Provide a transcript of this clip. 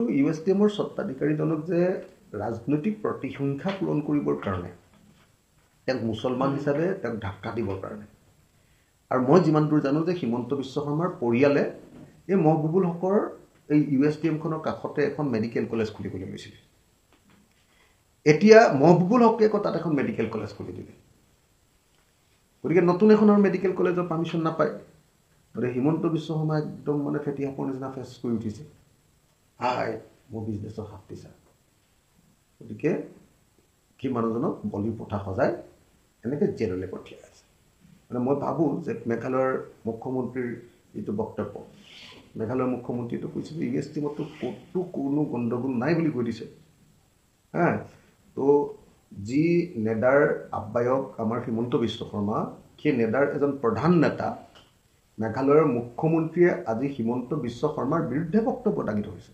তো USDMৰ স্বত্বাধিকাৰীজনক যে ৰাজনৈতিক প্ৰতিসংখ্যা পূৰণ কৰিবৰ কাৰণে তেওঁক মুছলমান হিচাপে তেওঁক ধাক্কা দিবৰ কাৰণে আৰু মই যিমান দূৰ জানো যে হিমন্ত বিশ্ব শৰ্মাৰ পৰিয়ালে এই মহবুবুল হকৰ এই USDMখনৰ কাষতে এখন মেডিকেল কলেজ খুলিবলৈ লৈছিল এতিয়া মহবুবুল হকে তাত এখন মেডিকেল কলেজ খুলি দিলে গতিকে নতুন এখন মেডিকেল কলেজৰ পাৰমিশন নাপায় গতিকে হিমন্ত বিশ্ব শৰ্মা একদম মানে ফেটি সাপৰ নিচিনা ফেচ কৰি উঠিছে মোৰ বিজনেছৰ হাত দিছা গতিকে কি মানুহজনক বলি পঠা সজাই এনেকৈ জেললৈ পঠিয়াই আছে মানে মই ভাবোঁ যে মেঘালয়ৰ মুখ্যমন্ত্ৰীৰ যিটো বক্তব্য মেঘালয়ৰ মুখ্যমন্ত্ৰীটো কৈছে যে USDMতো ক'তো কোনো গণ্ডগোল নাই বুলি কৈ দিছে তো যি নেডাৰ আহ্বায়ক আমাৰ হিমন্ত বিশ্ব শৰ্মা সেই নেডাৰ এজন প্ৰধান নেতা মেঘালয়ৰ মুখ্যমন্ত্ৰীয়ে আজি হিমন্ত বিশ্ব শৰ্মাৰ বিৰুদ্ধে বক্তব্য দাঙি ধৰিছে